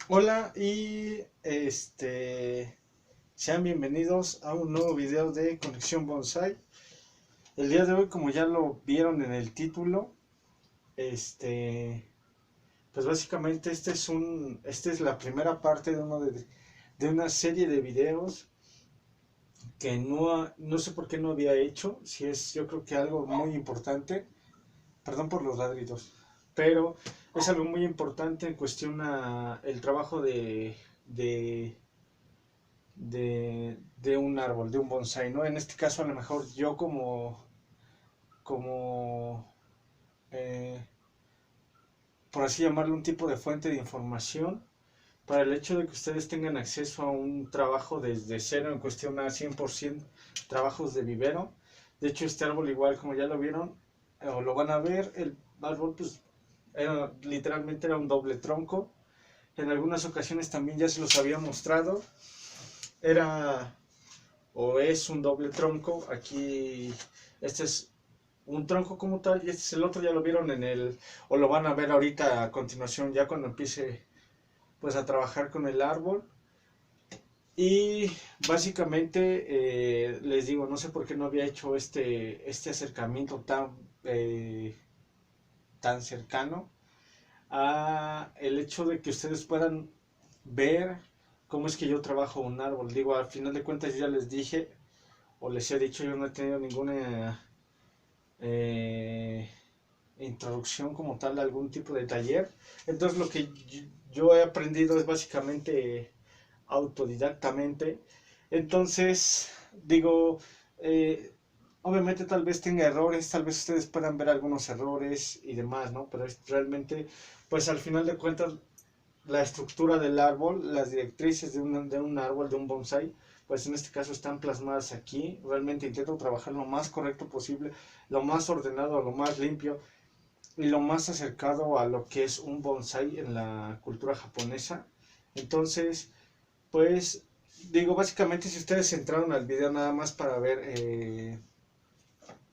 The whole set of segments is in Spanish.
Hola y sean bienvenidos a un nuevo video de Conexión Bonsai. El día de hoy, como ya lo vieron en el título, este, pues básicamente esta es la primera parte de una serie de videos que no sé por qué no había hecho, si es yo creo que algo muy importante, perdón por los ladridos, pero es algo muy importante en cuestión a el trabajo de un árbol, de un bonsai, ¿no? En este caso, a lo mejor yo como eh, por así llamarlo, un tipo de fuente de información para el hecho de que ustedes tengan acceso a un trabajo desde cero en cuestión a 100% trabajos de vivero. De hecho, este árbol, igual como ya lo vieron, o lo van a ver, el árbol, pues, literalmente era un doble tronco. En algunas ocasiones también ya se los había mostrado. Era o es un doble tronco. Aquí este es un tronco como tal y este es el otro, ya lo vieron o lo van a ver ahorita a continuación ya cuando empiece pues a trabajar con el árbol. Y básicamente les digo, no sé por qué no había hecho este acercamiento tan cercano a el hecho de que ustedes puedan ver cómo es que yo trabajo un árbol. Digo, al final de cuentas ya les dije, o les he dicho, yo no he tenido ninguna eh, introducción como tal a algún tipo de taller. Entonces lo que yo he aprendido es básicamente autodidactamente. Entonces, digo, eh, obviamente tal vez tenga errores, tal vez ustedes puedan ver algunos errores y demás, ¿no? Pero es realmente, pues al final de cuentas, la estructura del árbol, las directrices de un árbol, de un bonsai, pues en este caso están plasmadas aquí. Realmente intento trabajar lo más correcto posible, lo más ordenado, lo más limpio y lo más acercado a lo que es un bonsai en la cultura japonesa. Entonces, pues digo, básicamente si ustedes entraron al video nada más para ver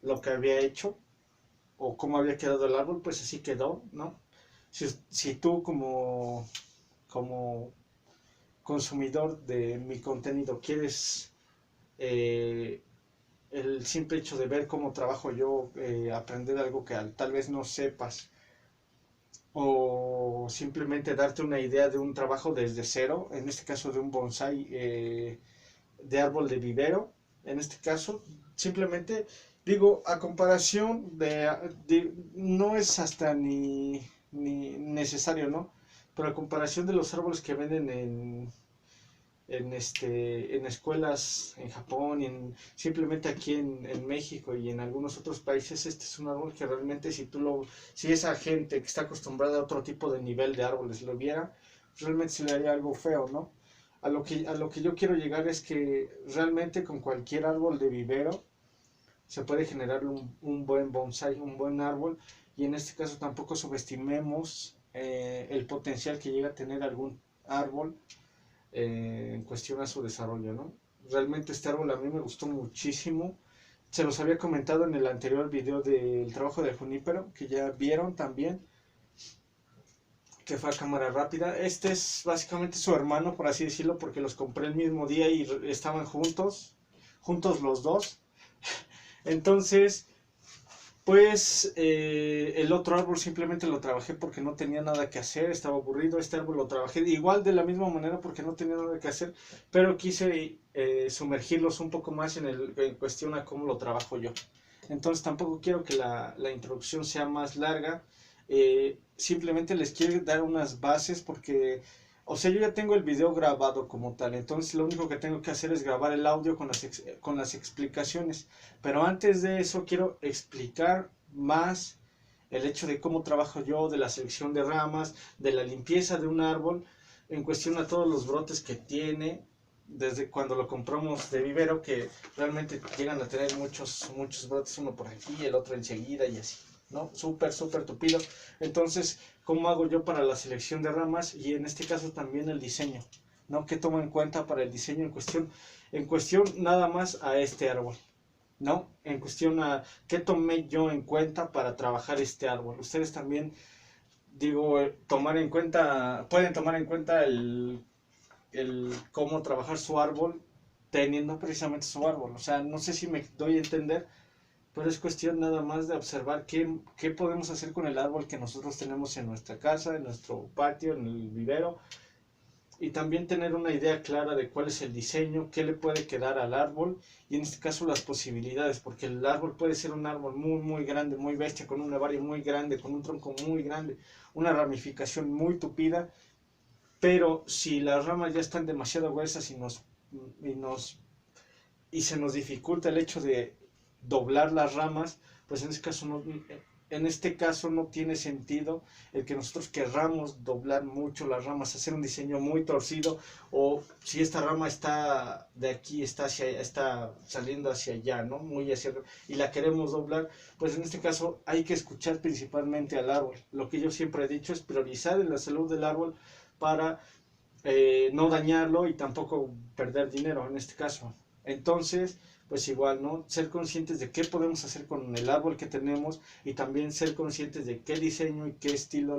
lo que había hecho o cómo había quedado el árbol, pues así quedó, ¿no? Si tú como consumidor de mi contenido quieres eh, el simple hecho de ver cómo trabajo yo, aprender algo que tal vez no sepas, o simplemente darte una idea de un trabajo desde cero, en este caso de un bonsai de árbol de vivero, en este caso, simplemente digo, a comparación no es hasta ni necesario, ¿no? Pero a comparación de los árboles que venden en escuelas en Japón y simplemente aquí en México y en algunos otros países, este es un árbol que realmente si esa gente que está acostumbrada a otro tipo de nivel de árboles lo viera, realmente se le haría algo feo, ¿no? A lo que yo quiero llegar es que realmente con cualquier árbol de vivero se puede generar un buen bonsai, un buen árbol, y en este caso tampoco subestimemos el potencial que llega a tener algún árbol en cuestión a su desarrollo, ¿no? Realmente este árbol a mí me gustó muchísimo. Se los había comentado en el anterior video del trabajo de junípero, que ya vieron también, que fue a cámara rápida. Este es básicamente su hermano, por así decirlo, porque los compré el mismo día y estaban juntos los dos. Entonces, pues el otro árbol simplemente lo trabajé porque no tenía nada que hacer, estaba aburrido. Este árbol lo trabajé igual de la misma manera porque no tenía nada que hacer, pero quise sumergirlos un poco más en cuestión a cómo lo trabajo yo. Entonces tampoco quiero que la introducción sea más larga. Simplemente les quiero dar unas bases porque, o sea, yo ya tengo el video grabado como tal, entonces lo único que tengo que hacer es grabar el audio con las explicaciones. Pero antes de eso quiero explicar más el hecho de cómo trabajo yo, de la selección de ramas, de la limpieza de un árbol, en cuestión a todos los brotes que tiene, desde cuando lo compramos de vivero, que realmente llegan a tener muchos brotes, uno por aquí, el otro enseguida y así, ¿no? Súper tupido. Entonces, ¿cómo hago yo para la selección de ramas? Y en este caso también el diseño, ¿no? ¿Qué tomo en cuenta para el diseño en cuestión nada más a este árbol? ¿No? En cuestión a qué tomé yo en cuenta para trabajar este árbol. Ustedes también digo, pueden tomar en cuenta el cómo trabajar su árbol teniendo precisamente su árbol. O sea, no sé si me doy a entender, pero es cuestión nada más de observar qué podemos hacer con el árbol que nosotros tenemos en nuestra casa, en nuestro patio, en el vivero, y también tener una idea clara de cuál es el diseño, qué le puede quedar al árbol, y en este caso las posibilidades, porque el árbol puede ser un árbol muy, muy grande, muy bestia, con una varia muy grande, con un tronco muy grande, una ramificación muy tupida, pero si las ramas ya están demasiado gruesas y nos y se nos dificulta el hecho de doblar las ramas, pues en este caso no tiene sentido el que nosotros querramos doblar mucho las ramas, hacer un diseño muy torcido, o si esta rama está de aquí, está saliendo hacia allá, ¿no? Muy hacia, y la queremos doblar, pues en este caso hay que escuchar principalmente al árbol. Lo que yo siempre he dicho es priorizar en la salud del árbol para no dañarlo y tampoco perder dinero en este caso. Entonces, pues igual, ¿no? Ser conscientes de qué podemos hacer con el árbol que tenemos y también ser conscientes de qué diseño y qué estilo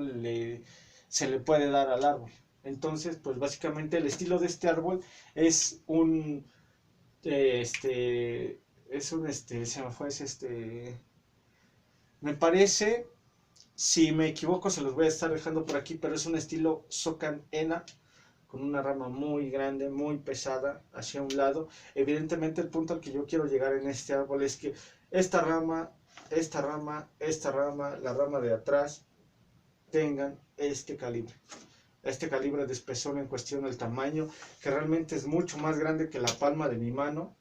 se le puede dar al árbol. Entonces, pues básicamente el estilo de este árbol es se me fue, me parece, si me equivoco se los voy a estar dejando por aquí, pero es un estilo Socan Ena, con una rama muy grande, muy pesada hacia un lado. Evidentemente el punto al que yo quiero llegar en este árbol es que esta rama, la rama de atrás, tengan este calibre de espesor en cuestión del tamaño, que realmente es mucho más grande que la palma de mi mano.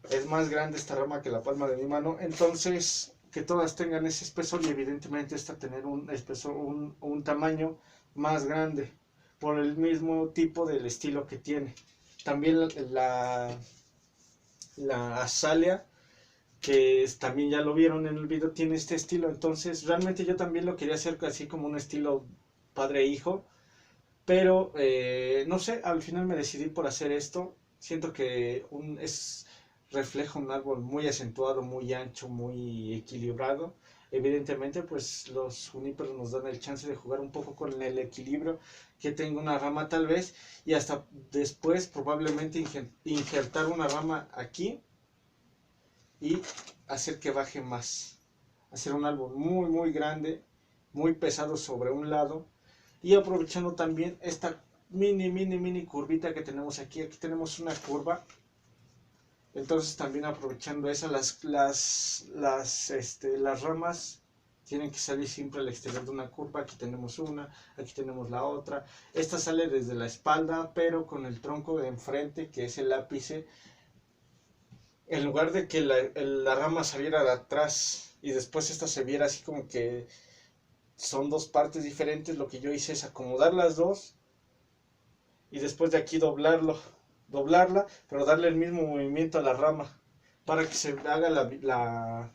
Es más grande esta rama que la palma de mi mano, entonces que todas tengan ese espesor y evidentemente esta tener un espesor, un tamaño más grande por el mismo tipo del estilo que tiene. También la azalea, que también ya lo vieron en el video, tiene este estilo. Entonces realmente yo también lo quería hacer así como un estilo padre e hijo, pero no sé, al final me decidí por hacer esto. Siento que refleja un árbol muy acentuado, muy ancho, muy equilibrado. Evidentemente, pues los juníperos nos dan el chance de jugar un poco con el equilibrio que tenga una rama tal vez, y hasta después probablemente injertar una rama aquí y hacer que baje más. Hacer un árbol muy, muy grande, muy pesado sobre un lado, y aprovechando también esta mini curvita que tenemos aquí. Aquí tenemos una curva. Entonces también aprovechando esa, las ramas tienen que salir siempre al exterior de una curva. Aquí tenemos una, aquí tenemos la otra. Esta sale desde la espalda, pero con el tronco de enfrente, que es el ápice. En lugar de que la rama saliera de atrás y después esta se viera así como que son dos partes diferentes, lo que yo hice es acomodar las dos y después de aquí doblarla, pero darle el mismo movimiento a la rama para que se haga la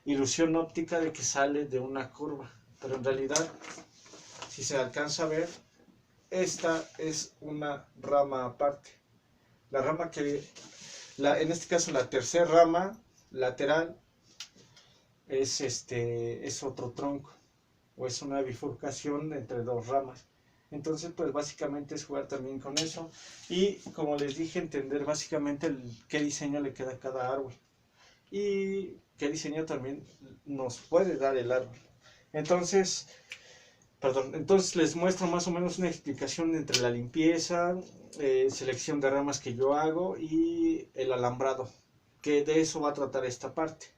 ilusión óptica de que sale de una curva. Pero en realidad, si se alcanza a ver, esta es una rama aparte. La rama en este caso la tercera rama lateral es otro tronco, o es una bifurcación entre dos ramas. Entonces, pues básicamente es jugar también con eso. Y como les dije, entender básicamente qué diseño le queda a cada árbol. Y qué diseño también nos puede dar el árbol. Entonces les muestro más o menos una explicación entre la limpieza, selección de ramas que yo hago y el alambrado. Que de eso va a tratar esta parte.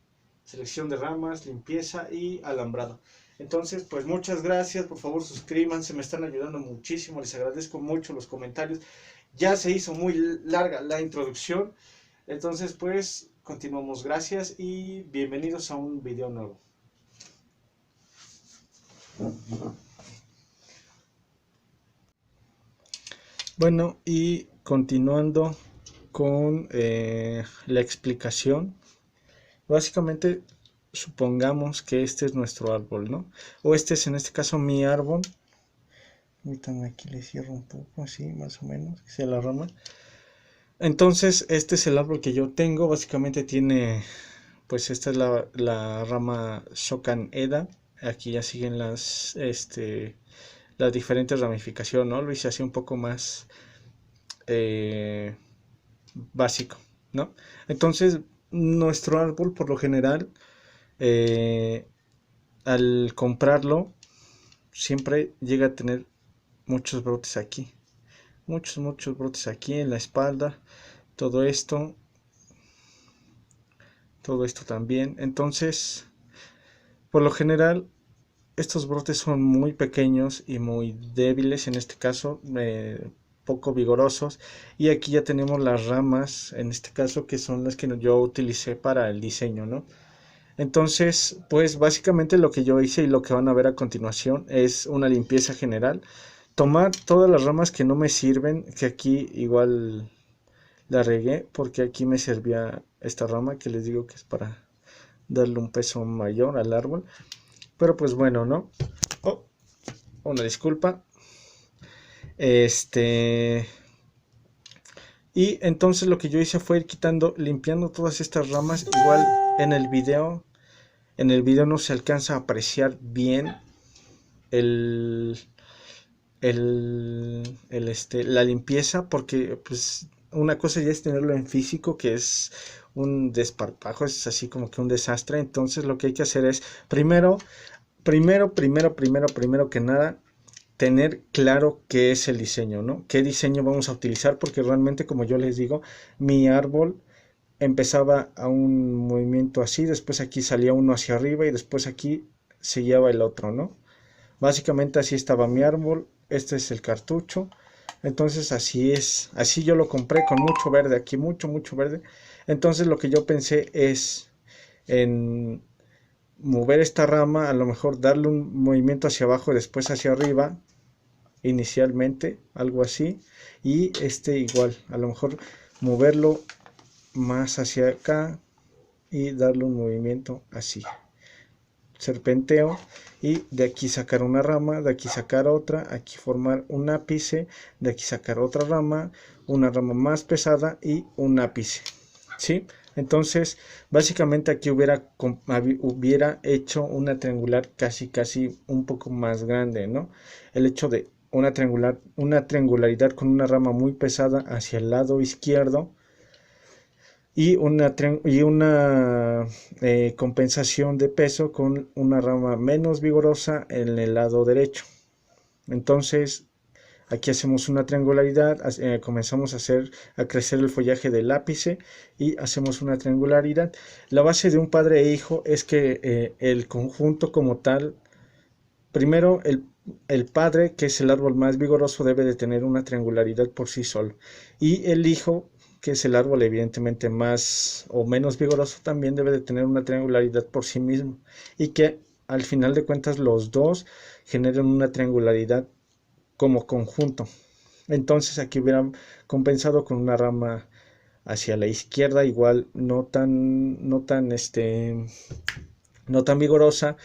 Selección de ramas, limpieza y alambrado. Entonces, pues muchas gracias, por favor suscríbanse, me están ayudando muchísimo, les agradezco mucho los comentarios. Ya se hizo muy larga la introducción, entonces pues continuamos, gracias y bienvenidos a un video nuevo. Bueno, y continuando con la explicación, básicamente supongamos que este es nuestro árbol, ¿no? O este es en este caso mi árbol. Permítanme, aquí le cierro un poco, así más o menos, que sea la rama. Entonces, este es el árbol que yo tengo. Básicamente tiene, pues esta es la rama Shokan Eda, aquí ya siguen las diferentes ramificaciones, ¿no? Lo hice así un poco más básico, ¿no? Entonces, nuestro árbol, por lo general, al comprarlo, siempre llega a tener muchos brotes aquí. Muchos brotes aquí en la espalda. Todo esto también. Entonces, por lo general, estos brotes son muy pequeños y muy débiles, en este caso, poco vigorosos. Y aquí ya tenemos las ramas, en este caso, que son las que yo utilicé para el diseño, ¿no? Entonces, pues básicamente lo que yo hice y lo que van a ver a continuación es una limpieza general. Tomar todas las ramas que no me sirven, que aquí igual la regué, porque aquí me servía esta rama que les digo que es para darle un peso mayor al árbol. Pero pues bueno, ¿no? Oh, una disculpa. Y entonces lo que yo hice fue ir quitando, limpiando todas estas ramas. Igual en el video no se alcanza a apreciar bien la limpieza, porque pues una cosa ya es tenerlo en físico, que es un desparpajo, es así como que un desastre. Entonces lo que hay que hacer es primero que nada, tener claro qué es el diseño, ¿no? ¿Qué diseño vamos a utilizar? Porque realmente, como yo les digo, mi árbol empezaba a un movimiento así, después aquí salía uno hacia arriba y después aquí seguía el otro, ¿no? Básicamente así estaba mi árbol. Este es el cartucho. Entonces así es, así yo lo compré, con mucho verde aquí, mucho verde. Entonces lo que yo pensé es en mover esta rama, a lo mejor darle un movimiento hacia abajo y después hacia arriba, inicialmente, algo así. Y igual, a lo mejor moverlo más hacia acá y darle un movimiento así, serpenteo, y de aquí sacar una rama, de aquí sacar otra, aquí formar un ápice, de aquí sacar otra rama, una rama más pesada y un ápice, ¿sí? Entonces básicamente aquí hubiera hecho una triangular casi un poco más grande, ¿no? El hecho de una triangularidad con una rama muy pesada hacia el lado izquierdo y una compensación de peso con una rama menos vigorosa en el lado derecho. Entonces aquí hacemos una triangularidad, comenzamos a crecer el follaje del ápice y hacemos una triangularidad. La base de un padre e hijo es que el conjunto como tal, primero el padre, que es el árbol más vigoroso, debe de tener una triangularidad por sí solo, y el hijo, que es el árbol evidentemente más o menos vigoroso, también debe de tener una triangularidad por sí mismo, y que al final de cuentas los dos generen una triangularidad como conjunto. Entonces aquí hubieran compensado con una rama hacia la izquierda, igual no tan vigorosa,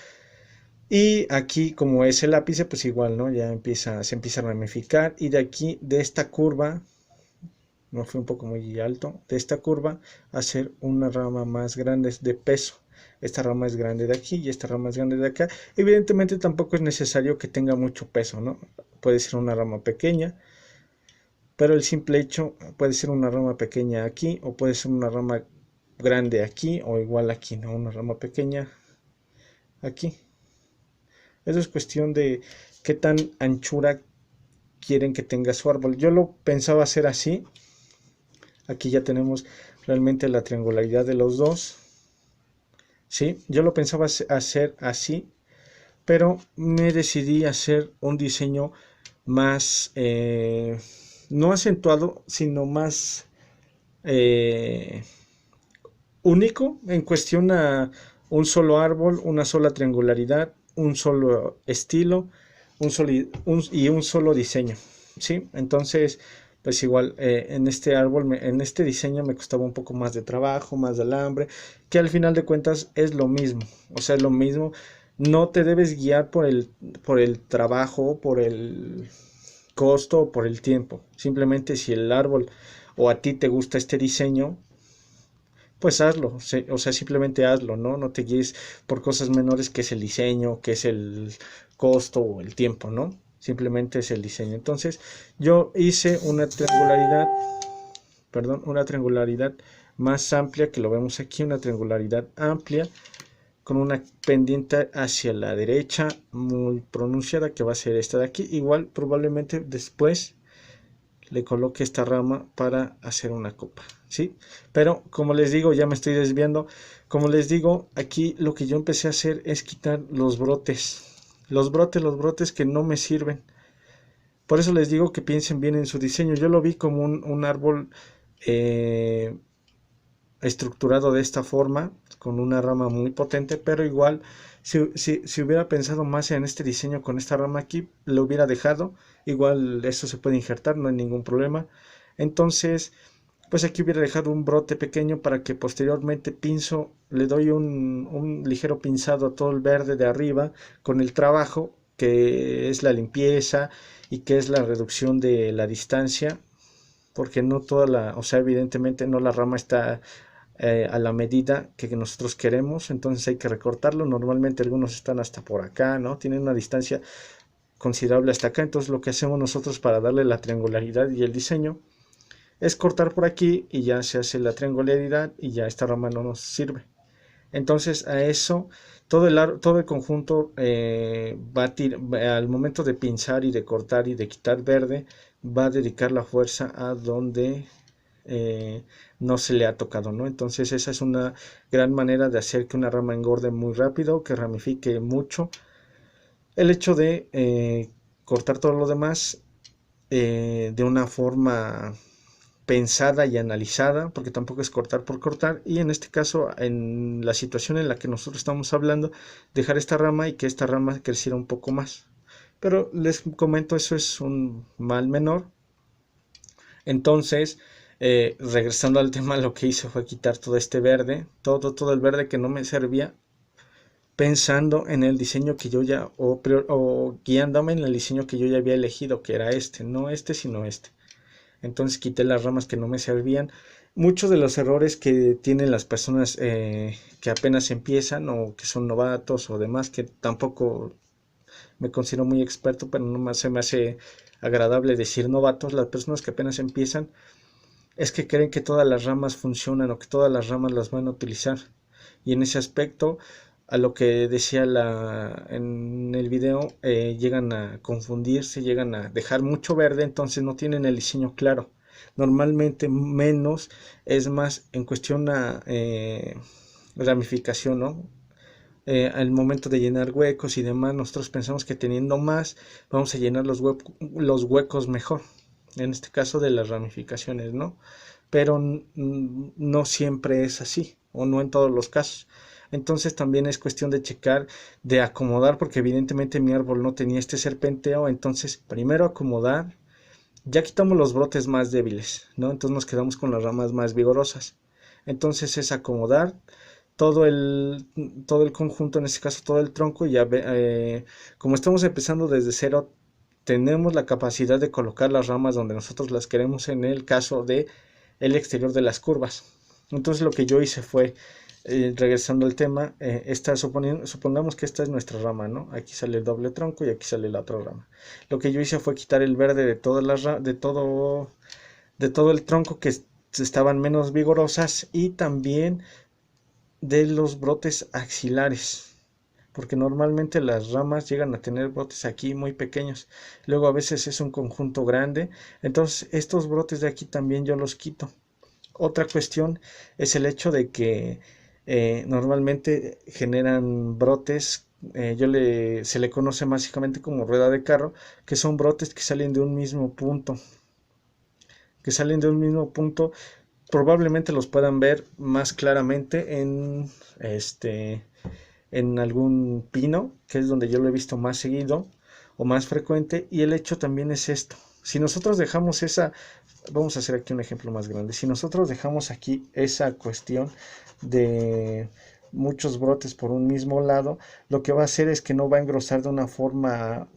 y aquí como es el ápice, pues igual, ¿no? Ya se empieza a ramificar, y de aquí, de esta curva, no fue un poco muy alto, de esta curva hacer una rama más grande de peso. Esta rama es grande de aquí y esta rama es grande de acá. Evidentemente tampoco es necesario que tenga mucho peso, ¿no? Puede ser una rama pequeña, pero el simple hecho, puede ser una rama pequeña aquí, o puede ser una rama grande aquí, o igual aquí, ¿no? Una rama pequeña aquí. Eso es cuestión de qué tan anchura quieren que tenga su árbol. Yo lo pensaba hacer así. Aquí ya tenemos realmente la triangularidad de los dos, ¿sí? Yo lo pensaba hacer así, pero me decidí a hacer un diseño más, no acentuado, sino más único en cuestión a un solo árbol, una sola triangularidad, un solo estilo, y un solo diseño, ¿sí? Entonces, pues igual, en este árbol, en este diseño me costaba un poco más de trabajo, más de alambre, que al final de cuentas es lo mismo, o sea, es lo mismo. No te debes guiar por el trabajo, por el costo o por el tiempo. Simplemente si el árbol o a ti te gusta este diseño, pues hazlo, o sea, simplemente hazlo, ¿no? No te guíes por cosas menores que es el diseño, que es el costo o el tiempo, ¿no? Simplemente es el diseño. Entonces, yo hice una triangularidad, perdón, una triangularidad más amplia, que lo vemos aquí, una triangularidad amplia con una pendiente hacia la derecha muy pronunciada, que va a ser esta de aquí. Igual probablemente después le coloque esta rama para hacer una copa, ¿sí? Pero como les digo, ya me estoy desviando. Como les digo, aquí lo que yo empecé a hacer es quitar los brotes. Los brotes que no me sirven. Por eso les digo que piensen bien en su diseño. Yo lo vi como un árbol eh, estructurado de esta forma, con una rama muy potente, pero igual, si hubiera pensado más en este diseño con esta rama aquí, lo hubiera dejado. Igual eso se puede injertar, no hay ningún problema. Entonces, pues aquí hubiera dejado un brote pequeño para que posteriormente pinzo, le doy un ligero pinzado a todo el verde de arriba con el trabajo, que es la limpieza y que es la reducción de la distancia, porque no toda la, o sea, evidentemente no la rama está a la medida que nosotros queremos, entonces hay que recortarlo. Normalmente algunos están hasta por acá, ¿no? Tienen una distancia considerable hasta acá. Entonces lo que hacemos nosotros para darle la triangularidad y el diseño es cortar por aquí y ya se hace la triangularidad y ya esta rama no nos sirve. Entonces a eso todo el conjunto al momento de pinzar y de cortar y de quitar verde, va a dedicar la fuerza a donde eh, no se le ha tocado, ¿no? Entonces esa es una gran manera de hacer que una rama engorde muy rápido, que ramifique mucho. El hecho de cortar todo lo demás de una forma pensada y analizada, porque tampoco es cortar por cortar, y en este caso, en la situación en la que nosotros estamos hablando, dejar esta rama y que esta rama creciera un poco más. Pero les comento, eso es un mal menor. Entonces, regresando al tema, lo que hice fue quitar todo este verde, todo el verde que no me servía, pensando en el diseño que yo ya, o guiándome en el diseño que yo ya había elegido, que era este, no este, sino este. Entonces quité las ramas que no me servían. Muchos de los errores que tienen las personas que apenas empiezan o que son novatos o demás, que tampoco me considero muy experto, pero no más se me hace agradable decir novatos, las personas que apenas empiezan, es que creen que todas las ramas funcionan o que todas las ramas las van a utilizar. Y en ese aspecto, a lo que decía en el video, llegan a confundirse, llegan a dejar mucho verde, entonces no tienen el diseño claro. Normalmente menos es más en cuestión a ramificación, ¿no? Al momento de llenar huecos y demás, nosotros pensamos que teniendo más vamos a llenar los huecos mejor, en este caso de las ramificaciones, ¿no? Pero no siempre es así, o no en todos los casos. Entonces también es cuestión de checar, de acomodar, porque evidentemente mi árbol no tenía este serpenteo. Entonces primero acomodar, ya quitamos los brotes más débiles, ¿no? Entonces nos quedamos con las ramas más vigorosas. Entonces es acomodar todo el, todo el conjunto, en este caso todo el tronco, y ya como estamos empezando desde cero, tenemos la capacidad de colocar las ramas donde nosotros las queremos en el caso de el exterior de las curvas. Entonces lo que yo hice fue, regresando al tema, supongamos que esta es nuestra rama, ¿no? Aquí sale el doble tronco y aquí sale la otra rama. Lo que yo hice fue quitar el verde de todas de todo el tronco que estaban menos vigorosas, y también de los brotes axilares, porque normalmente las ramas llegan a tener brotes aquí muy pequeños, luego a veces es un conjunto grande, entonces estos brotes de aquí también yo los quito. Otra cuestión es el hecho de que normalmente generan brotes, se le conoce básicamente como rueda de carro, que son brotes que salen de un mismo punto, que salen de un mismo punto. Probablemente los puedan ver más claramente en algún pino, que es donde yo lo he visto más seguido o más frecuente. Y el hecho también es esto: si nosotros dejamos vamos a hacer aquí un ejemplo más grande, si nosotros dejamos aquí esa cuestión de muchos brotes por un mismo lado, lo que va a hacer es que no va a engrosar de una forma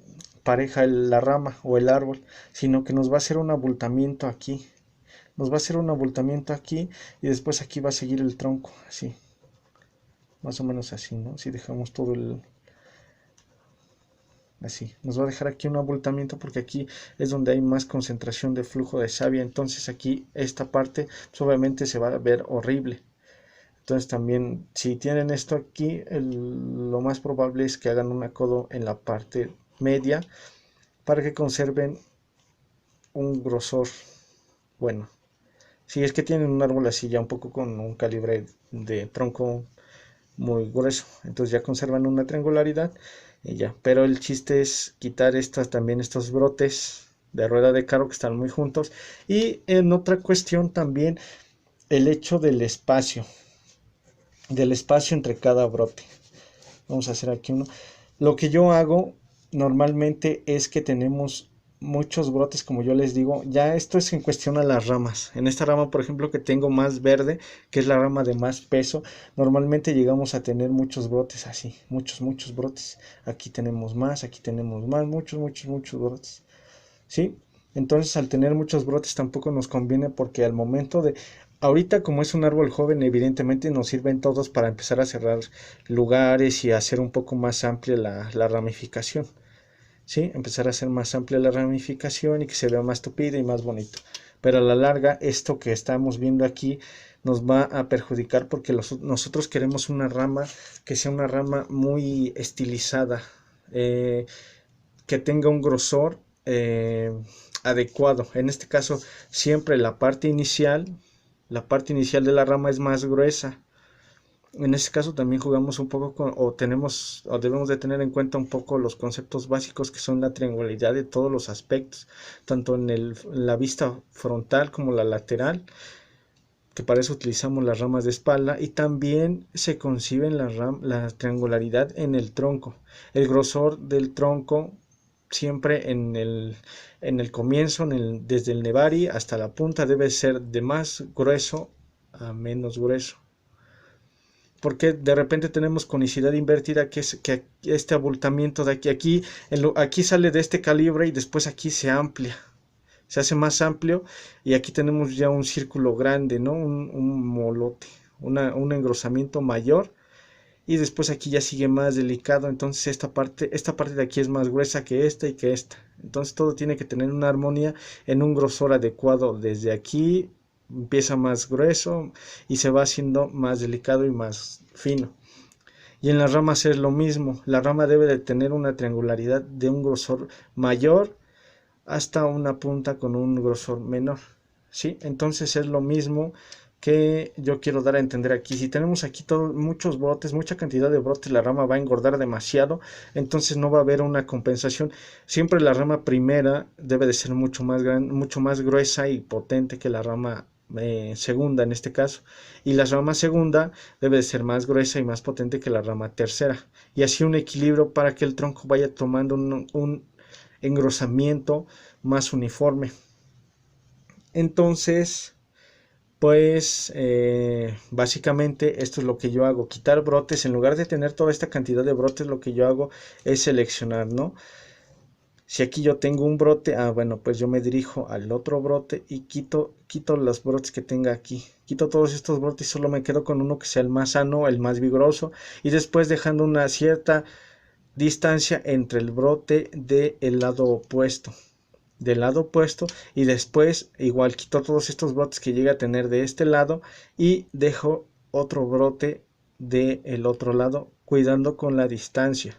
pareja la rama o el árbol, sino que nos va a hacer un abultamiento aquí, nos va a hacer un abultamiento aquí y después aquí va a seguir el tronco, así, más o menos así, ¿no? Si dejamos todo así, nos va a dejar aquí un abultamiento porque aquí es donde hay más concentración de flujo de savia, entonces aquí esta parte pues obviamente se va a ver horrible. Entonces también si tienen esto aquí, lo más probable es que hagan un acodo en la parte media para que conserven un grosor bueno. Si es que tienen un árbol así ya un poco con un calibre de tronco muy grueso, entonces ya conservan una triangularidad y ya. Pero el chiste es quitar también estos brotes de rueda de carro que están muy juntos. Y en otra cuestión también el hecho del espacio entre cada brote. Vamos a hacer aquí uno. Lo que yo hago normalmente es que tenemos muchos brotes, como yo les digo. Ya esto es en cuestión a las ramas. En esta rama, por ejemplo, que tengo más verde, que es la rama de más peso, normalmente llegamos a tener muchos brotes así, muchos brotes. Aquí tenemos más, muchos brotes. ¿Sí? Entonces, al tener muchos brotes tampoco nos conviene, porque al momento de... Ahorita, como es un árbol joven, evidentemente nos sirven todos para empezar a cerrar lugares y hacer un poco más amplia la ramificación. ¿Sí? Empezar a hacer más amplia la ramificación y que se vea más tupida y más bonito. Pero a la larga, esto que estamos viendo aquí nos va a perjudicar, porque nosotros queremos una rama que sea una rama muy estilizada, que tenga un grosor adecuado. En este caso, siempre la parte inicial de la rama es más gruesa. En este caso también jugamos un poco o debemos de tener en cuenta un poco los conceptos básicos, que son la triangularidad de todos los aspectos, tanto en la vista frontal como la lateral, que para eso utilizamos las ramas de espalda. Y también se concibe la triangularidad en el tronco. El grosor del tronco siempre en el comienzo, desde el nevari hasta la punta, debe ser de más grueso a menos grueso, porque de repente tenemos conicidad invertida, que es que este abultamiento de aquí sale de este calibre y después aquí se amplia, se hace más amplio, y aquí tenemos ya un círculo grande, ¿no? Un molote, un engrosamiento mayor, y después aquí ya sigue más delicado. Entonces esta parte de aquí es más gruesa que esta y que esta. Entonces todo tiene que tener una armonía en un grosor adecuado. Desde aquí empieza más grueso y se va haciendo más delicado y más fino. Y en las ramas es lo mismo. La rama debe de tener una triangularidad de un grosor mayor hasta una punta con un grosor menor, ¿sí? Entonces es lo mismo que yo quiero dar a entender aquí. Si tenemos aquí muchos brotes, mucha cantidad de brotes, la rama va a engordar demasiado, entonces no va a haber una compensación. Siempre la rama primera debe de ser mucho más grande, mucho más gruesa y potente que la rama segunda en este caso, y la rama segunda debe de ser más gruesa y más potente que la rama tercera, y así un equilibrio para que el tronco vaya tomando un engrosamiento más uniforme. Entonces, pues básicamente esto es lo que yo hago: quitar brotes. En lugar de tener toda esta cantidad de brotes, lo que yo hago es seleccionar, ¿no? Si aquí yo tengo un brote, bueno, pues yo me dirijo al otro brote y quito los brotes que tenga aquí. Quito todos estos brotes y solo me quedo con uno que sea el más sano, el más vigoroso, y después dejando una cierta distancia entre el brote del lado opuesto. Y después igual quito todos estos brotes que llegue a tener de este lado y dejo otro brote del otro lado, cuidando con la distancia.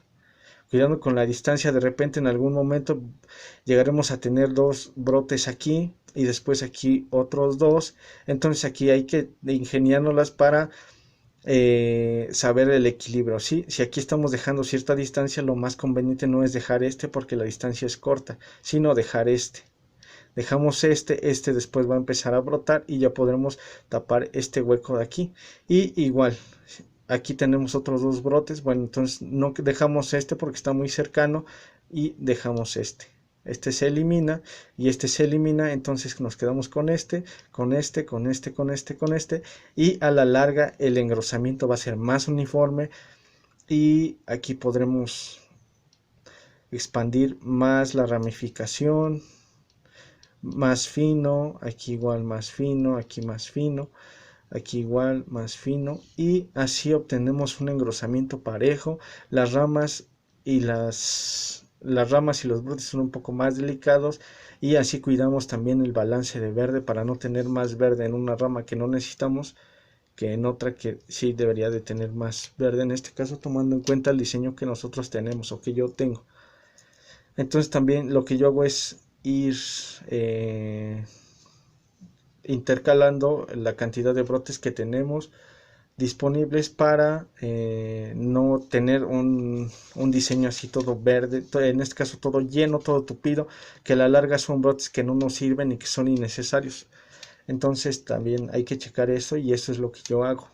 De repente en algún momento llegaremos a tener dos brotes aquí y después aquí otros dos. Entonces aquí hay que ingeniárnoslas para saber el equilibrio, ¿sí? Si aquí estamos dejando cierta distancia, lo más conveniente no es dejar porque la distancia es corta, sino dejar dejamos este después va a empezar a brotar y ya podremos tapar este hueco de aquí. Y igual aquí tenemos otros dos brotes, bueno, entonces no dejamos porque está muy cercano, y dejamos este se elimina y este se elimina. Entonces nos quedamos con con este, y a la larga el engrosamiento va a ser más uniforme y aquí podremos expandir más la ramificación, más fino, aquí igual más fino, aquí más fino, aquí igual más fino, y así obtenemos un engrosamiento parejo. Las ramas y las ramas y los brotes son un poco más delicados, y así cuidamos también el balance de verde para no tener más verde en una rama que no necesitamos que en otra que sí debería de tener más verde, en este caso tomando en cuenta el diseño que nosotros tenemos o que yo tengo. Entonces también lo que yo hago es ir intercalando la cantidad de brotes que tenemos disponibles para no tener un diseño así todo verde, en este caso todo lleno, todo tupido, que a la larga son brotes que no nos sirven y que son innecesarios. Entonces también hay que checar eso, y eso es lo que yo hago.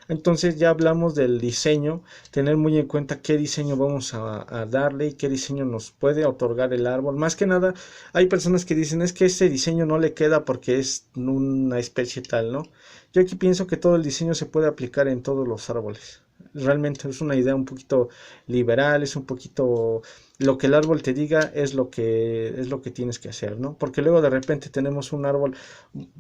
Entonces ya hablamos del diseño, tener muy en cuenta qué diseño vamos a darle y qué diseño nos puede otorgar el árbol. Más que nada, hay personas que dicen es que ese diseño no le queda porque es una especie tal, ¿no? Yo aquí pienso que todo el diseño se puede aplicar en todos los árboles. Realmente es una idea un poquito liberal, es un poquito lo que el árbol te diga es lo que tienes que hacer, ¿no? Porque luego de repente tenemos un árbol,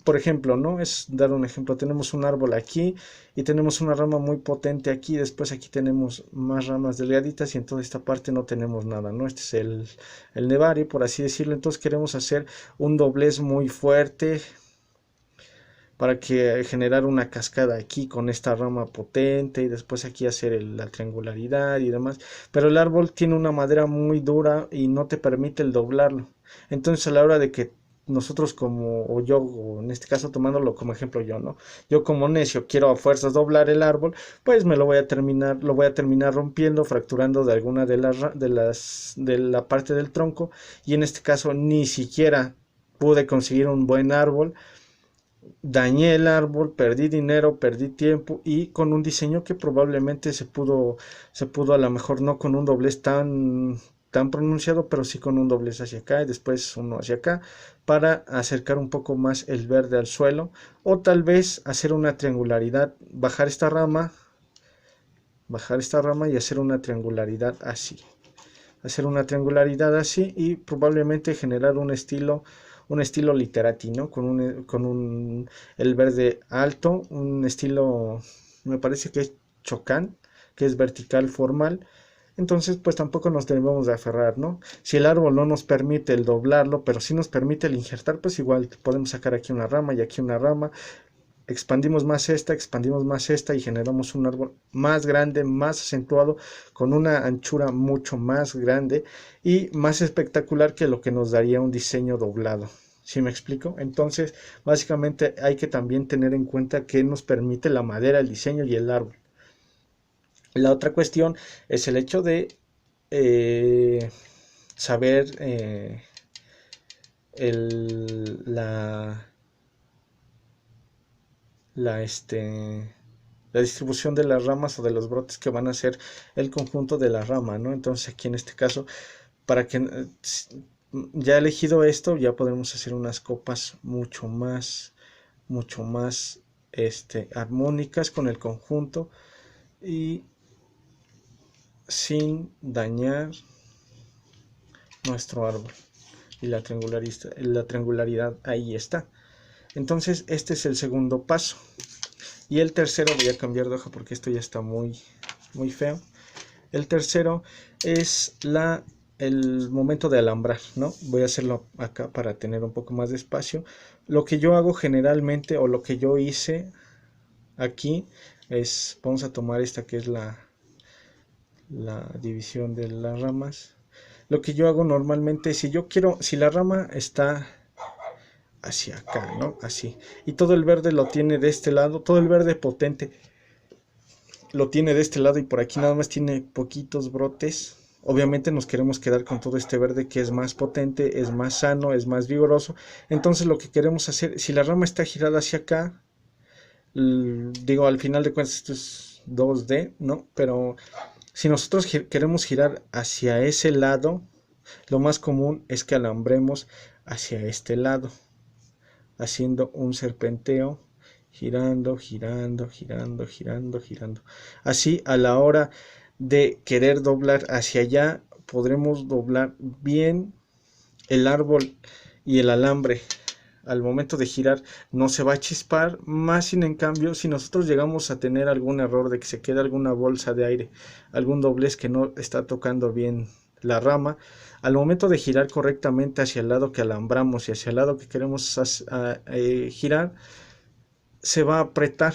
por ejemplo, ¿no? Es dar un ejemplo, tenemos un árbol aquí y tenemos una rama muy potente aquí, después aquí tenemos más ramas delgaditas y en toda esta parte no tenemos nada, ¿no? Este es el nevari, por así decirlo. Entonces queremos hacer un doblez muy fuerte para que generar una cascada aquí con esta rama potente y después aquí hacer la triangularidad y demás, pero el árbol tiene una madera muy dura y no te permite el doblarlo. Entonces a la hora de que nosotros como, o yo, o en este caso tomándolo como ejemplo yo, ¿no? Yo como necio quiero a fuerzas doblar el árbol, pues me lo voy a terminar rompiendo, fracturando de alguna de la parte del tronco, y en este caso ni siquiera pude conseguir un buen árbol. Dañé el árbol, perdí dinero, perdí tiempo, y con un diseño que probablemente se pudo a lo mejor no con un doblez tan pronunciado, pero sí con un doblez hacia acá y después uno hacia acá, para acercar un poco más el verde al suelo, o tal vez hacer una triangularidad, bajar esta rama y hacer una triangularidad así. Hacer una triangularidad así y probablemente generar un estilo literati, ¿no? El verde alto, un estilo, me parece que es chocán, que es vertical formal. Entonces, pues tampoco nos debemos de aferrar, ¿no? Si el árbol no nos permite el doblarlo, pero sí nos permite el injertar, pues igual podemos sacar aquí una rama y aquí una rama, expandimos más esta y generamos un árbol más grande, más acentuado, con una anchura mucho más grande y más espectacular que lo que nos daría un diseño doblado. ¿Sí me explico? Entonces, básicamente hay que también tener en cuenta qué nos permite la madera, el diseño y el árbol. La otra cuestión es el hecho de saber la la, este, la distribución de las ramas o de los brotes que van a ser el conjunto de la rama, ¿no? Entonces aquí en este caso, para que ya elegido esto, ya podemos hacer unas copas mucho más armónicas con el conjunto y sin dañar nuestro árbol. Y la triangularidad ahí está. Entonces este es el segundo paso. Y el tercero, voy a cambiar de hoja porque esto ya está muy feo. El tercero es el momento de alambrar, ¿no? Voy a hacerlo acá para tener un poco más de espacio. Lo que yo hago generalmente, o lo que yo hice aquí, es, vamos a tomar esta que es la división de las ramas. Lo que yo hago normalmente, si la rama está hacia acá, ¿no? Así. Y todo el verde lo tiene de este lado, todo el verde potente lo tiene de este lado y por aquí nada más tiene poquitos brotes. Obviamente nos queremos quedar con todo este verde que es más potente, es más sano, es más vigoroso. Entonces lo que queremos hacer, si la rama está girada hacia acá, digo, al final de cuentas esto es 2D, ¿no? Pero si nosotros queremos girar hacia ese lado, lo más común es que alambremos hacia este lado, haciendo un serpenteo, girando, girando, girando, girando, girando. Así, a la hora de querer doblar hacia allá, podremos doblar bien el árbol y el alambre al momento de girar no se va a chispar, más sin en cambio si nosotros llegamos a tener algún error de que se queda alguna bolsa de aire, algún doblez que no está tocando bien la rama, al momento de girar correctamente hacia el lado que alambramos y hacia el lado que queremos girar, se va a apretar.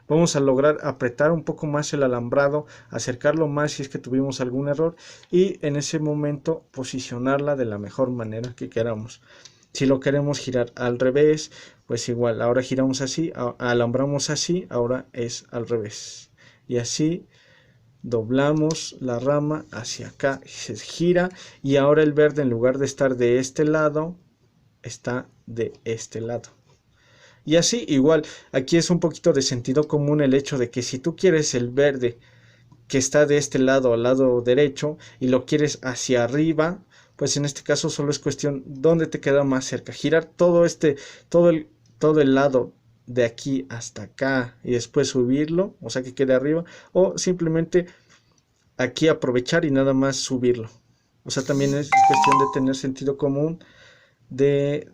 Vamos a lograr apretar un poco más el alambrado, acercarlo más si es que tuvimos algún error, y en ese momento posicionarla de la mejor manera que queramos. Si lo queremos girar al revés, pues igual, ahora giramos así, alambramos así, ahora es al revés. Y así doblamos la rama hacia acá, se gira, y ahora el verde, en lugar de estar de este lado, está de este lado. Y así igual, aquí es un poquito de sentido común el hecho de que si tú quieres el verde que está de este lado, al lado derecho, y lo quieres hacia arriba, pues en este caso solo es cuestión dónde te queda más cerca, girar todo el lado de aquí hasta acá y después subirlo, o sea que quede arriba, o simplemente aquí aprovechar y nada más subirlo. O sea, también es cuestión de tener sentido común de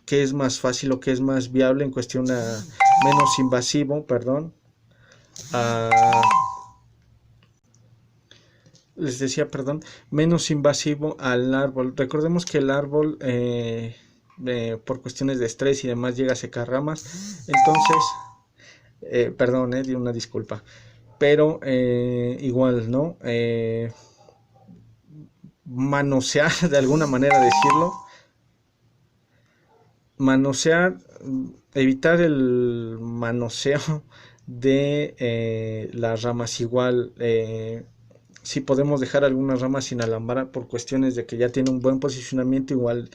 qué es más fácil o qué es más viable en cuestión a menos invasivo, perdón, les decía, perdón, menos invasivo al árbol. Recordemos que el árbol, por cuestiones de estrés y demás, llega a secar ramas. Entonces, perdón, di una disculpa. Pero igual, ¿no? Manosear, de alguna manera decirlo. Manosear, evitar el manoseo de las ramas igual. Si podemos dejar algunas ramas sin alambrar por cuestiones de que ya tiene un buen posicionamiento, igual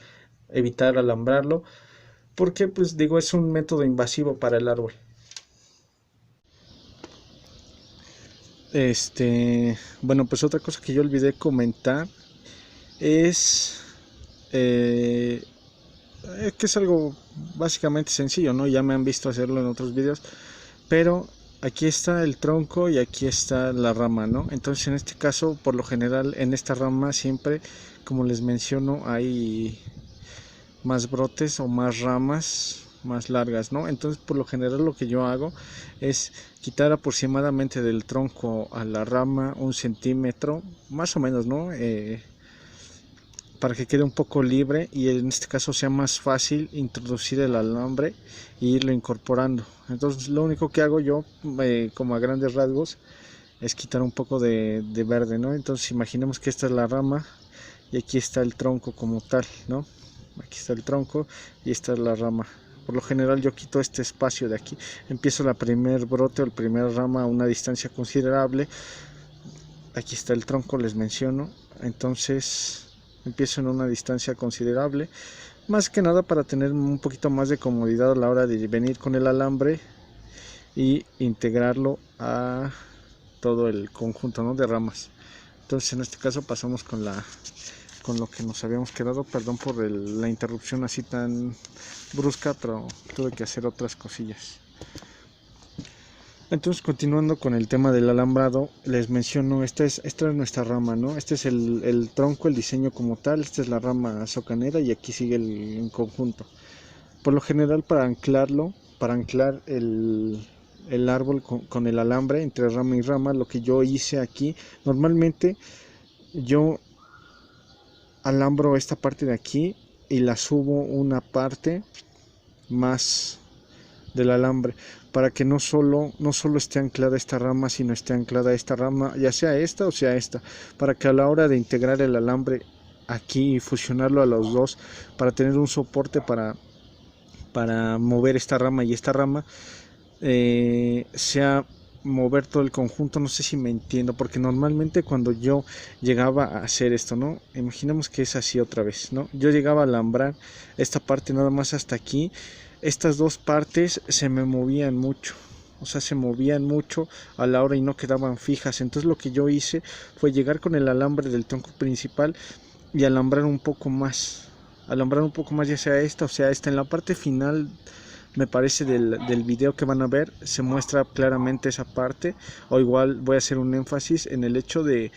evitar alambrarlo, porque pues digo, es un método invasivo para el árbol. Bueno, pues otra cosa que yo olvidé comentar es que es algo básicamente sencillo, ¿no? Ya me han visto hacerlo en otros videos, pero aquí está el tronco y aquí está la rama, ¿no? Entonces en este caso, por lo general, en esta rama siempre, como les menciono, hay más brotes o más ramas más largas, ¿no? Entonces por lo general lo que yo hago es quitar aproximadamente del tronco a la rama 1 centímetro, más o menos, ¿no? Para que quede un poco libre y en este caso sea más fácil introducir el alambre e irlo incorporando. Entonces lo único que hago yo, como a grandes rasgos, es quitar un poco de verde, ¿no? Entonces imaginemos que esta es la rama y aquí está el tronco como tal, ¿no? Aquí está el tronco y esta es la rama. Por lo general yo quito este espacio de aquí, empiezo la primer brote o el primer rama a una distancia considerable. Aquí está el tronco, les menciono, entonces empiezo en una distancia considerable, más que nada para tener un poquito más de comodidad a la hora de venir con el alambre y integrarlo a todo el conjunto, ¿no?, de ramas. Entonces en este caso pasamos con lo que nos habíamos quedado. Perdón por la interrupción así tan brusca, pero tuve que hacer otras cosillas. Entonces, continuando con el tema del alambrado, les menciono, esta es nuestra rama, ¿no? Este es el tronco, el diseño como tal, esta es la rama socanera y aquí sigue el conjunto. Por lo general, para anclar el árbol con el alambre entre rama y rama, lo que yo hice aquí, normalmente yo alambro esta parte de aquí y la subo una parte más del alambre para que no solo esté anclada esta rama, sino esté anclada esta rama, ya sea esta o sea esta, para que a la hora de integrar el alambre aquí y fusionarlo a los dos, para tener un soporte para mover esta rama y esta rama, sea mover todo el conjunto. No sé si me entiendo, porque normalmente cuando yo llegaba a hacer esto, ¿no? Imaginemos que es así otra vez, ¿no? Yo llegaba a alambrar esta parte nada más hasta aquí. Estas dos partes se me movían mucho, o sea, se movían mucho a la hora y no quedaban fijas. Entonces lo que yo hice fue llegar con el alambre del tronco principal y alambrar un poco más, ya sea esta o sea esta. En la parte final, me parece, del video que van a ver, se muestra claramente esa parte, o igual voy a hacer un énfasis en el hecho de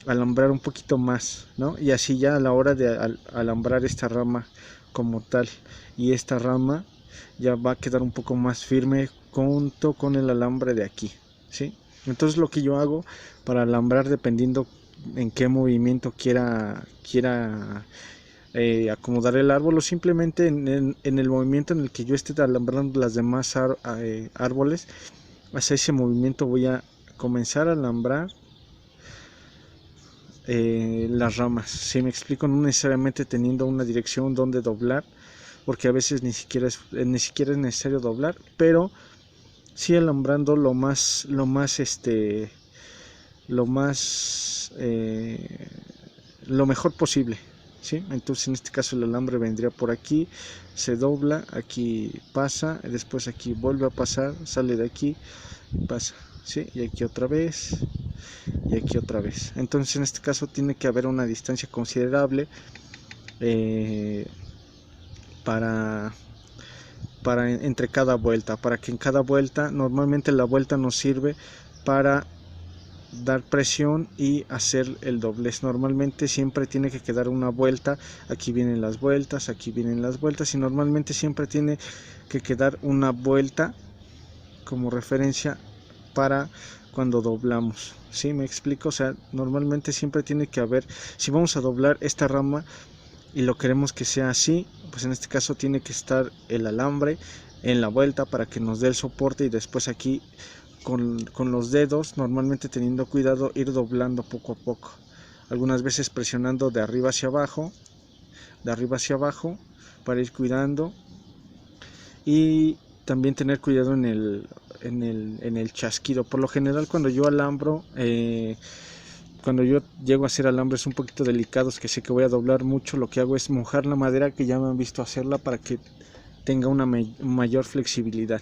alambrar un poquito más, ¿no? Y así ya a la hora de alambrar esta rama como tal, y esta rama ya va a quedar un poco más firme junto con el alambre de aquí, ¿sí? Entonces lo que yo hago para alambrar, dependiendo en qué movimiento quiera acomodar el árbol, o simplemente en el movimiento en el que yo esté alambrando las demás árboles, hacia ese movimiento voy a comenzar a alambrar las ramas. Si me explico, no necesariamente teniendo una dirección donde doblar, porque a veces ni siquiera es necesario doblar, pero sí alambrando lo más lo mejor posible, ¿sí? Entonces en este caso el alambre vendría por aquí, se dobla, aquí pasa, después aquí vuelve a pasar, sale de aquí, pasa, ¿sí? Y aquí otra vez, y aquí otra vez. Entonces en este caso tiene que haber una distancia considerable para entre cada vuelta, para que en cada vuelta, normalmente la vuelta nos sirve para dar presión y hacer el doblez. Normalmente siempre tiene que quedar una vuelta, aquí vienen las vueltas, aquí vienen las vueltas, y normalmente siempre tiene que quedar una vuelta como referencia para cuando doblamos, ¿sí? Me explico, o sea, normalmente siempre tiene que haber, si vamos a doblar esta rama y lo queremos que sea así, pues en este caso tiene que estar el alambre en la vuelta para que nos dé el soporte, y después aquí con los dedos, normalmente teniendo cuidado, ir doblando poco a poco, algunas veces presionando de arriba hacia abajo, para ir cuidando, y también tener cuidado en el chasquido. Por lo general, cuando yo alambro, cuando yo llego a hacer alambres un poquito delicados que sé que voy a doblar mucho, lo que hago es mojar la madera, que ya me han visto hacerla, para que tenga una mayor flexibilidad,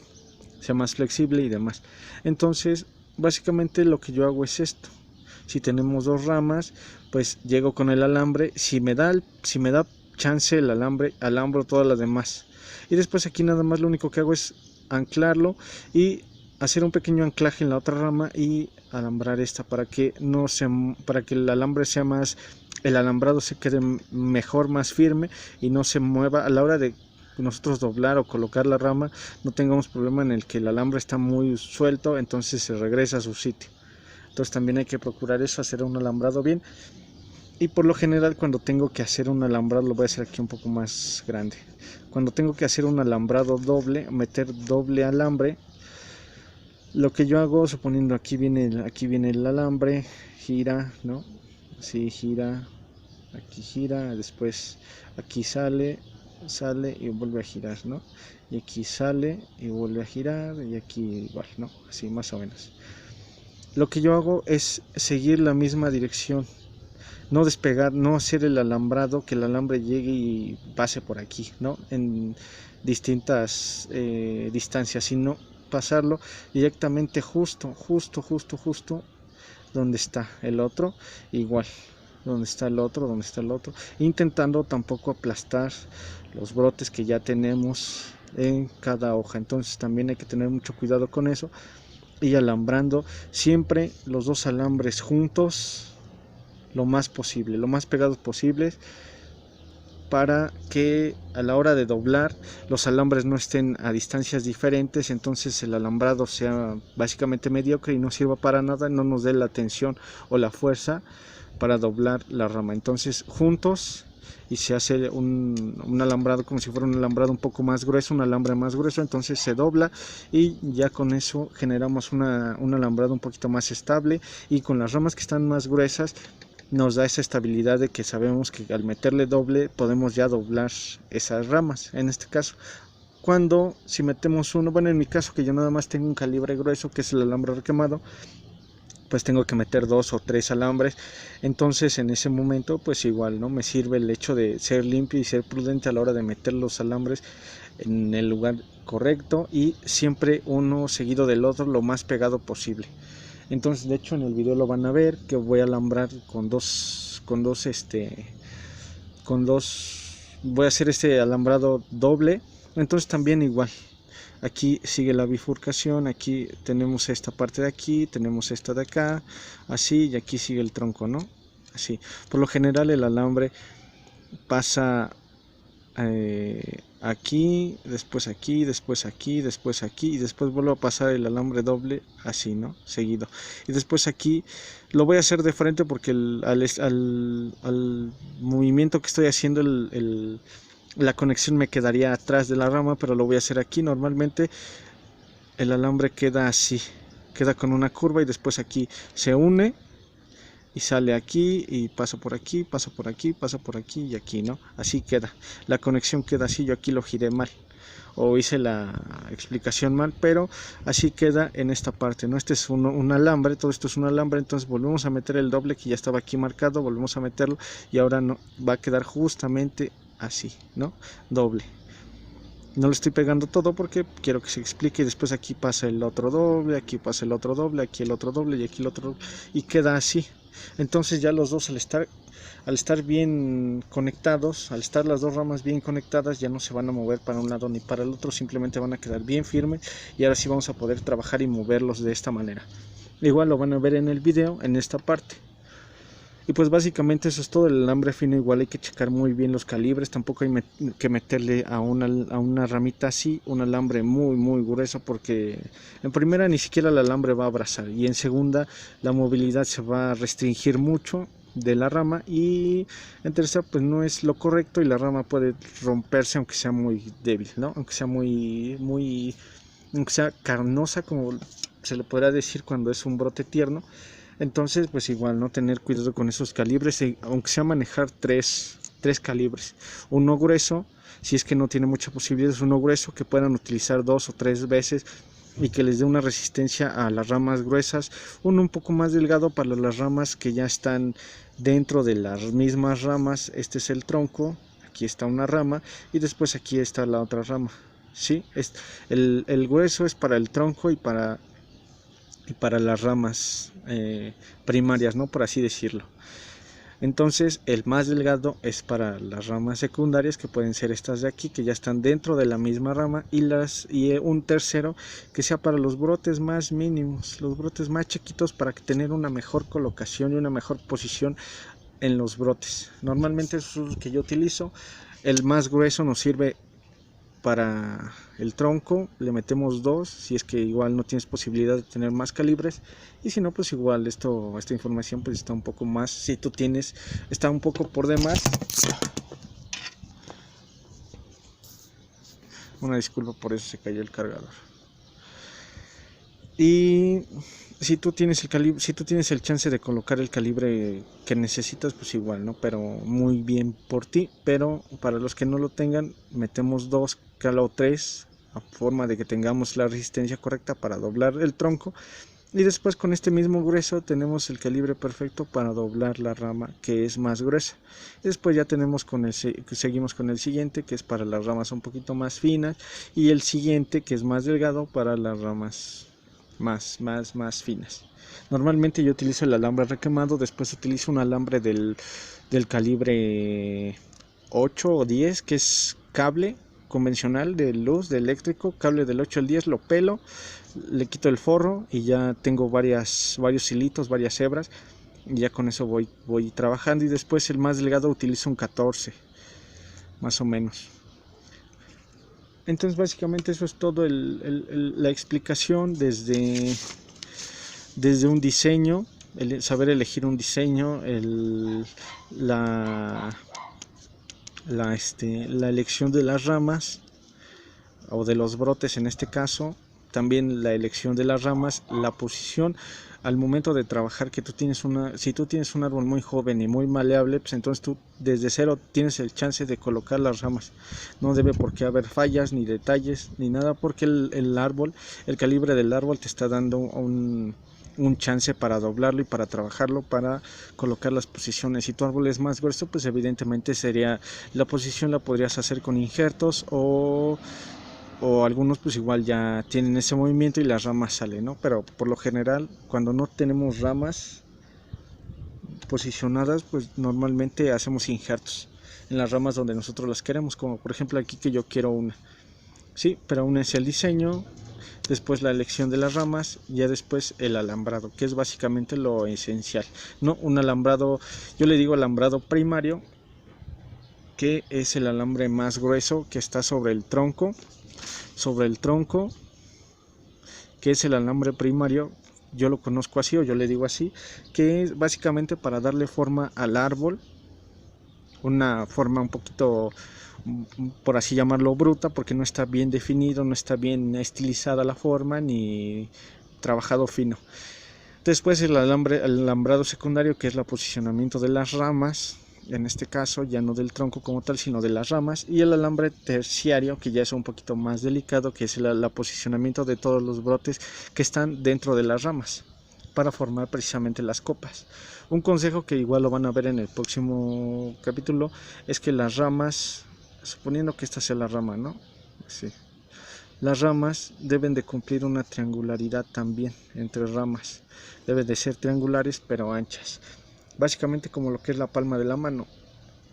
sea más flexible y demás. Entonces básicamente lo que yo hago es esto. Si tenemos dos ramas, pues llego con el alambre, si me da chance el alambre, alambro todas las demás, y después aquí nada más lo único que hago es anclarlo y hacer un pequeño anclaje en la otra rama y alambrar esta, para que el alambre sea más, el alambrado se quede mejor, más firme, y no se mueva a la hora de nosotros doblar o colocar la rama, no tengamos problema en el que el alambre está muy suelto, entonces se regresa a su sitio. Entonces también hay que procurar eso, hacer un alambrado bien. Y por lo general, cuando tengo que hacer un alambrado, lo voy a hacer aquí un poco más grande, cuando tengo que hacer un alambrado doble, meter doble alambre, lo que yo hago, suponiendo aquí viene el alambre, gira, ¿no? Así gira, aquí gira, después aquí sale y vuelve a girar, ¿no? Y aquí sale y vuelve a girar, y aquí igual, ¿no? Así más o menos. Lo que yo hago es seguir la misma dirección, no despegar, no hacer el alambrado, que el alambre llegue y pase por aquí, ¿no? En distintas distancias, sino pasarlo directamente justo donde está el otro, igual donde está el otro, intentando tampoco aplastar los brotes que ya tenemos en cada hoja. Entonces también hay que tener mucho cuidado con eso, y alambrando siempre los dos alambres juntos, lo más posible, lo más pegados posibles, para que a la hora de doblar los alambres no estén a distancias diferentes, entonces el alambrado sea básicamente mediocre y no sirva para nada, no nos dé la tensión o la fuerza para doblar la rama. Entonces juntos, y se hace un alambrado como si fuera un alambrado un poco más grueso, un alambre más grueso, entonces se dobla, y ya con eso generamos un alambrado un poquito más estable, y con las ramas que están más gruesas nos da esa estabilidad de que sabemos que al meterle doble podemos ya doblar esas ramas. En este caso, si metemos uno, bueno, en mi caso, que yo nada más tengo un calibre grueso, que es el alambre requemado, pues tengo que meter 2 o 3 alambres. Entonces en ese momento pues igual, ¿no? Me sirve el hecho de ser limpio y ser prudente a la hora de meter los alambres en el lugar correcto, y siempre uno seguido del otro, lo más pegado posible. Entonces, de hecho, en el video lo van a ver que voy a alambrar voy a hacer este alambrado doble. Entonces también igual, aquí sigue la bifurcación, aquí tenemos esta parte de aquí, tenemos esta de acá, así, y aquí sigue el tronco, ¿no? así. Por lo general el alambre pasa aquí, después aquí, después aquí, después aquí, y después vuelvo a pasar el alambre doble así, ¿no? Seguido. Y después aquí lo voy a hacer de frente porque al movimiento que estoy haciendo la conexión me quedaría atrás de la rama, pero lo voy a hacer aquí. Normalmente el alambre queda así, queda con una curva y después aquí se une y sale aquí y pasa por aquí, pasa por aquí, pasa por aquí y aquí, ¿no? Así queda, la conexión queda así. Yo aquí lo giré mal o hice la explicación mal, pero así queda en esta parte, ¿no? Este es un alambre, todo esto es un alambre. Entonces volvemos a meter el doble que ya estaba aquí marcado, volvemos a meterlo y ahora no va a quedar justamente así, ¿no? Doble. No lo estoy pegando todo porque quiero que se explique. Y después aquí pasa el otro doble, aquí pasa el otro doble, aquí el otro doble y aquí el otro doble, y queda así. Entonces ya los dos al estar bien conectados, al estar las dos ramas bien conectadas, ya no se van a mover para un lado ni para el otro, simplemente van a quedar bien firmes y ahora sí vamos a poder trabajar y moverlos de esta manera. Igual lo van a ver en el video, en esta parte. Y pues básicamente eso es todo. El alambre fino igual hay que checar muy bien los calibres, tampoco hay que meterle a una ramita así un alambre muy grueso, porque en primera ni siquiera el alambre va a abrazar y en segunda la movilidad se va a restringir mucho de la rama y en tercera pues no es lo correcto y la rama puede romperse aunque sea muy débil, ¿no? Aunque sea aunque sea carnosa, como se le podrá decir cuando es un brote tierno. Entonces pues igual no tener cuidado con esos calibres, aunque sea manejar tres calibres, uno grueso, si es que no tiene mucha posibilidad, es uno grueso que puedan utilizar 2 o 3 veces y que les dé una resistencia a las ramas gruesas, uno un poco más delgado para las ramas que ya están dentro de las mismas ramas. Este es el tronco, aquí está una rama y después aquí está la otra rama, ¿sí? El grueso es para el tronco y para las ramas primarias, ¿no? Por así decirlo. Entonces el más delgado es para las ramas secundarias, que pueden ser estas de aquí, que ya están dentro de la misma rama, y un tercero que sea para los brotes más mínimos, los brotes más chiquitos, para tener una mejor colocación y una mejor posición en los brotes. Normalmente eso es lo que yo utilizo. El más grueso nos sirve para el tronco, le metemos 2 si es que igual no tienes posibilidad de tener más calibres, y si no pues igual esta información pues está un poco más, si tú tienes, está un poco por demás. Una disculpa por eso, se cayó el cargador. Y si tú tienes el calibre, si tú tienes el chance de colocar el calibre que necesitas, pues igual, ¿no? Pero muy bien por ti. Pero para los que no lo tengan, metemos 2 o 3 a forma de que tengamos la resistencia correcta para doblar el tronco. Y después con este mismo grueso tenemos el calibre perfecto para doblar la rama que es más gruesa. Y después ya tenemos seguimos con el siguiente, que es para las ramas un poquito más finas, y el siguiente que es más delgado para las ramas más finas. Normalmente yo utilizo el alambre requemado, después utilizo un alambre del calibre 8 o 10, que es cable convencional de luz, de eléctrico, cable del 8 al 10, lo pelo, le quito el forro y ya tengo varios hilitos, varias hebras, y ya con eso voy trabajando. Y después el más delgado utilizo un 14 más o menos. Entonces básicamente eso es todo la explicación desde un diseño, saber elegir un diseño, la elección de las ramas o de los brotes en este caso, también la elección de las ramas, la posición al momento de trabajar, que si tú tienes un árbol muy joven y muy maleable, pues entonces tú desde cero tienes el chance de colocar las ramas. No debe por qué haber fallas ni detalles ni nada, porque el calibre del árbol te está dando un chance para doblarlo y para trabajarlo, para colocar las posiciones. Si tu árbol es más grueso, pues evidentemente la posición la podrías hacer con injertos, o algunos pues igual ya tienen ese movimiento y las ramas salen, ¿no? Pero por lo general, cuando no tenemos ramas posicionadas, pues normalmente hacemos injertos en las ramas donde nosotros las queremos, como por ejemplo aquí que yo quiero una, sí, pero aún es el diseño. después la elección de las ramas, ya después el alambrado, que es básicamente lo esencial, ¿no? Un alambrado, yo le digo alambrado primario, que es el alambre más grueso que está sobre el tronco, que es el alambre primario. Yo lo conozco así, o yo le digo así, que es básicamente para darle forma al árbol, una forma un poquito, por así llamarlo, bruta, porque no está bien definido, no está bien estilizada la forma, ni trabajado fino. Después el alambrado secundario, que es el posicionamiento de las ramas, en este caso ya no del tronco como tal, sino de las ramas, y el alambre terciario, que ya es un poquito más delicado, que es el posicionamiento de todos los brotes que están dentro de las ramas, para formar precisamente las copas. Un consejo que igual lo van a ver en el próximo capítulo, es que las ramas, suponiendo que esta sea la rama, ¿no? Sí. Las ramas deben de cumplir una triangularidad también entre ramas, deben de ser triangulares pero anchas, básicamente como lo que es la palma de la mano.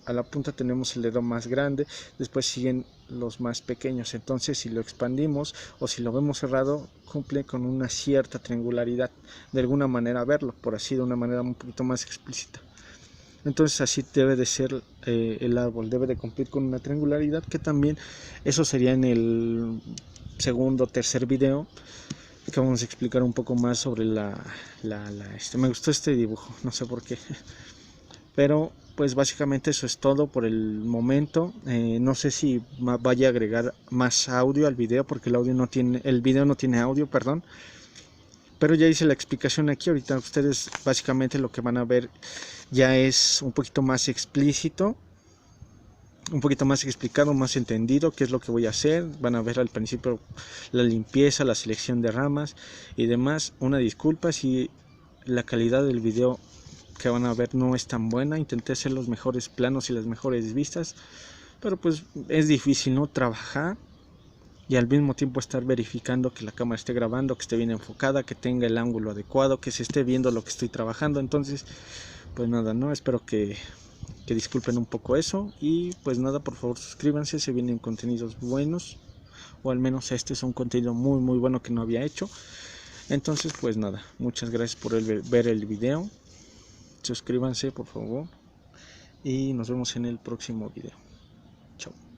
A la punta tenemos el dedo más grande, después siguen los más pequeños, entonces si lo expandimos o si lo vemos cerrado, cumple con una cierta triangularidad, de alguna manera verlo, por así, de una manera un poquito más explícita. Entonces así debe de ser el árbol, debe de cumplir con una triangularidad, que también eso sería en el segundo o tercer video, que vamos a explicar un poco más sobre me gustó este dibujo, no sé por qué, pero pues básicamente eso es todo por el momento. No sé si vaya a agregar más audio al video, porque el video no tiene audio, perdón, pero ya hice la explicación aquí. Ahorita ustedes básicamente lo que van a ver ya es un poquito más explícito, un poquito más explicado, más entendido qué es lo que voy a hacer. Van a ver al principio la limpieza, la selección de ramas y demás. Una disculpa si la calidad del video que van a ver no es tan buena. Intenté hacer los mejores planos y las mejores vistas, pero pues es difícil, ¿no? Trabajar y al mismo tiempo estar verificando que la cámara esté grabando, que esté bien enfocada, que tenga el ángulo adecuado, que se esté viendo lo que estoy trabajando. Entonces pues nada, ¿no? Espero que disculpen un poco eso, y pues nada, por favor suscríbanse, se vienen contenidos buenos, o al menos este es un contenido muy bueno que no había hecho. Entonces pues nada, muchas gracias por ver el video, suscríbanse por favor, y nos vemos en el próximo video. Chao.